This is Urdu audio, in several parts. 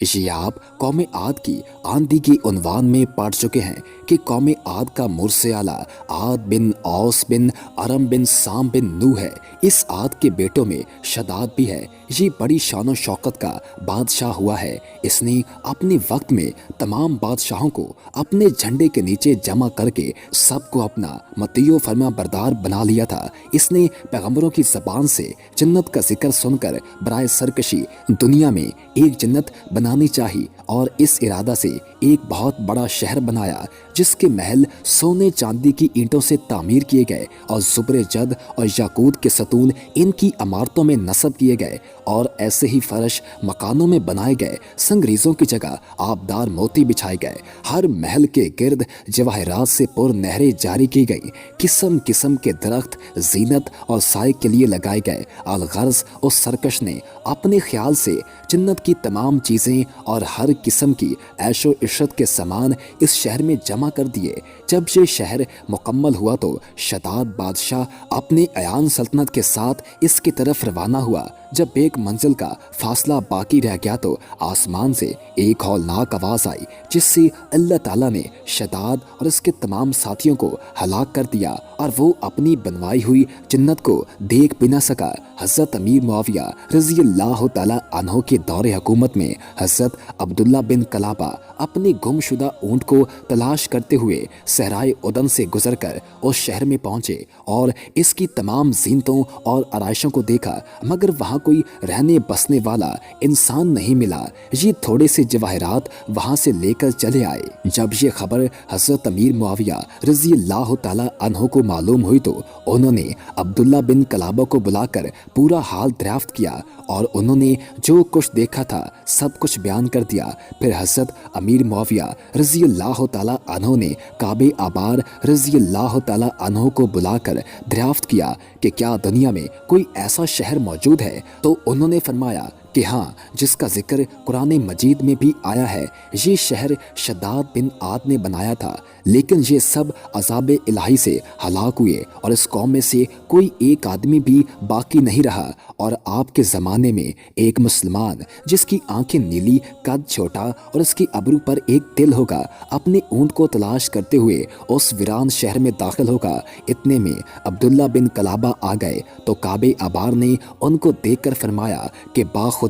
یہ آپ قوم عاد کی آندھی کے عنوان میں پڑھ چکے ہیں کہ قوم عاد کا مرسے اعلیٰ عاد بن اوس بن ارم بن سام بن نو ہے۔ اس عاد کے بیٹوں میں شداد بھی ہے۔ یہ بڑی شان و شوکت کا بادشاہ ہوا ہے۔ اس نے اپنے وقت میں تمام بادشاہوں کو اپنے جھنڈے کے نیچے جمع کر کے سب کو اپنا مطیع و فرما بردار بنا لیا تھا۔ اس نے پیغمبروں کی زبان سے جنت کا ذکر سن کر برائے سرکشی دنیا میں ایک جنت بنانی چاہی اور اس ارادہ سے ایک بہت بڑا شہر بنایا جس کے محل سونے چاندی کی اینٹوں سے تعمیر کیے گئے اور زبر جد اور یاقوت کے ستون ان کی عمارتوں میں نصب کیے گئے اور ایسے ہی فرش مکانوں میں بنائے گئے۔ سنگریزوں کی جگہ آبدار موتی بچھائے گئے۔ ہر محل کے گرد جواہرات سے پر نہریں جاری کی گئیں۔ قسم قسم کے درخت زینت اور سائے کے لیے لگائے گئے۔ الغرض اس سرکش نے اپنے خیال سے جنت کی تمام چیزیں اور ہر قسم کی عیش و عشرت کے سامان اس شہر میں جمع کر دیے۔ جب یہ شہر مکمل ہوا تو شداد بادشاہ اپنے عیان سلطنت کے ساتھ اس کی طرف روانہ ہوا۔ جب ایک منزل کا فاصلہ باقی رہ گیا تو آسمان سے ایک ہولناک آواز آئی جس سے اللہ تعالیٰ نے شداد اور اس کے تمام ساتھیوں کو ہلاک کر دیا اور وہ اپنی بنوائی ہوئی جنت کو دیکھ بھی نہ سکا۔ حضرت امیر معاویہ رضی اللہ تعالیٰ عنہ کے دور حکومت میں حضرت عبداللہ بن قلابہ اپنے گم شدہ اونٹ کو تلاش کرتے ہوئے صحرائے عدن سے گزر کر اس شہر میں پہنچے اور اس کی تمام زینتوں اور آرائشوں کو دیکھا، مگر وہاں کوئی رہنے بسنے والا انسان نہیں ملا۔ یہ تھوڑے سے جواہرات وہاں سے لے کر چلے آئے۔ جب یہ خبر حضرت امیر معاویہ رضی اللہ تعالیٰ عنہ کو معلوم ہوئی تو انہوں نے عبداللہ بن قلابہ کو بلا کر پورا حال دریافت کیا اور انہوں نے جو کچھ دیکھا تھا سب کچھ بیان کر دیا۔ پھر حضرت امیر معاویہ رضی اللہ تعالیٰ عنہ نے کعب آبار رضی اللہ تعالیٰ عنہ کو بلا کر دریافت کیا کہ کیا دنیا میں کوئی ایسا شہر موجود ہے؟ تو انہوں نے فرمایا کہ ہاں، جس کا ذکر قرآن مجید میں بھی آیا ہے۔ یہ شہر شداد بن عاد نے بنایا تھا، لیکن یہ سب عذاب الہی سے ہلاک ہوئے اور اس قوم میں سے کوئی ایک آدمی بھی باقی نہیں رہا۔ اور آپ کے زمانے میں ایک مسلمان جس کی آنکھیں نیلی، قد چھوٹا اور اس کی ابرو پر ایک تل ہوگا، اپنے اونٹ کو تلاش کرتے ہوئے اس ویران شہر میں داخل ہوگا۔ اتنے میں عبداللہ بن قلابہ آ گئے تو کعب آبار نے ان کو دیکھ کر فرمایا کہ باخدا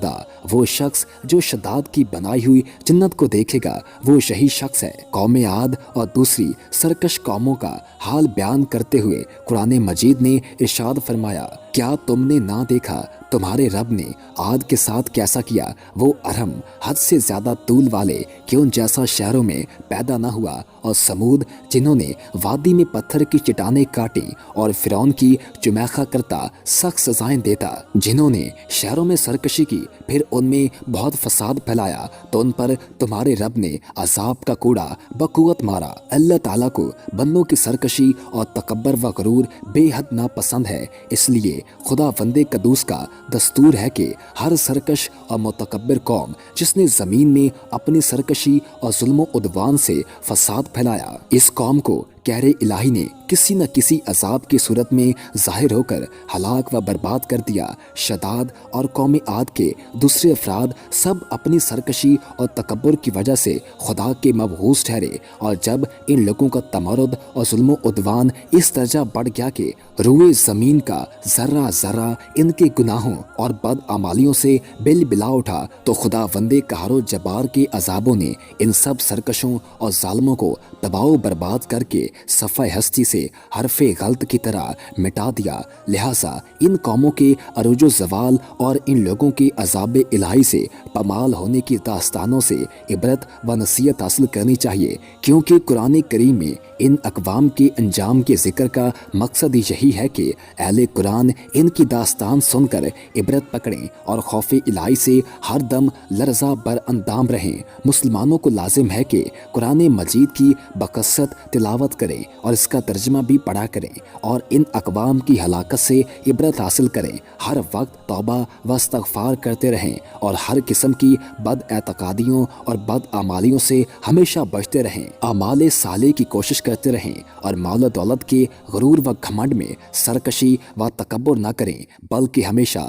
وہ شخص جو شداد کی بنائی ہوئی جنت کو دیکھے گا وہ یہی شخص ہے۔ قوم عاد اور دوسری سرکش قوموں کا حال بیان کرتے ہوئے قرآن مجید نے ارشاد فرمایا، کیا تم نے نہ دیکھا تمہارے رب نے عاد کے ساتھ کیسا کیا؟ وہ ارم حد سے زیادہ طول والے کہ ان جیسا شہروں میں پیدا نہ ہوا، اور سمود جنہوں نے وادی میں پتھر کی چٹانیں کاٹی، اور فرعون کی چمیخا کرتا سخت سزائیں دیتا جنہوں نے شہروں میں سرکشی کی، پھر ان میں بہت فساد پھیلایا تو ان پر تمہارے رب نے عذاب کا کوڑا بقوت مارا۔ اللہ تعالیٰ کو بندوں کی سرکشی اور تکبر و غرور بے حد ناپسند ہے، اس لیے خدا وندے قدوس کا دستور ہے کہ ہر سرکش اور متکبر قوم جس نے زمین میں اپنی سرکشی اور ظلم و عدوان سے فساد پھیلایا، اس قوم کو قہر الہی نے کسی نہ کسی عذاب کی صورت میں ظاہر ہو کر ہلاک و برباد کر دیا۔ شداد اور قوم عاد کے دوسرے افراد سب اپنی سرکشی اور تکبر کی وجہ سے خدا کے مبعوث ٹھہرے، اور جب ان لوگوں کا تمرد اور ظلم و عدوان اس درجہ بڑھ گیا کہ روئے زمین کا ذرہ ذرہ ان کے گناہوں اور بدعمالیوں سے بل بلا اٹھا، تو خدا وندے قہر و جبار کے عذابوں نے ان سب سرکشوں اور ظالموں کو تباہ و برباد کر کے صفحہ ہستی سے حرف غلط کی طرح مٹا دیا۔ لہٰذا ان قوموں کے عروج و زوال اور ان لوگوں کے عذاب الہی سے پامال ہونے کی داستانوں سے عبرت و نصیحت حاصل کرنی چاہیے، کیونکہ قرآن کریم میں ان اقوام کے انجام کے ذکر کا مقصد یہی ہے کہ اہل قرآن ان کی داستان سن کر عبرت پکڑیں اور خوف الہی سے ہر دم لرزہ بر اندام رہیں۔ مسلمانوں کو لازم ہے کہ قرآن مجید کی بکثرت تلاوت کریں اور اس کا ترجمہ بھی پڑھا کریں اور ان اقوام کی ہلاکت سے عبرت حاصل کریں۔ ہر وقت توبہ و استغفار کرتے رہیں اور ہر قسم کی بد اعتقادیوں اور بد اعمالیوں سے ہمیشہ بچتے رہیں۔ اعمال صالح کی کوشش کرتے رہیں اور مال و دولت کے غرور و گھمنڈ میں سرکشی و تکبر نہ کریں، بلکہ ہمیشہ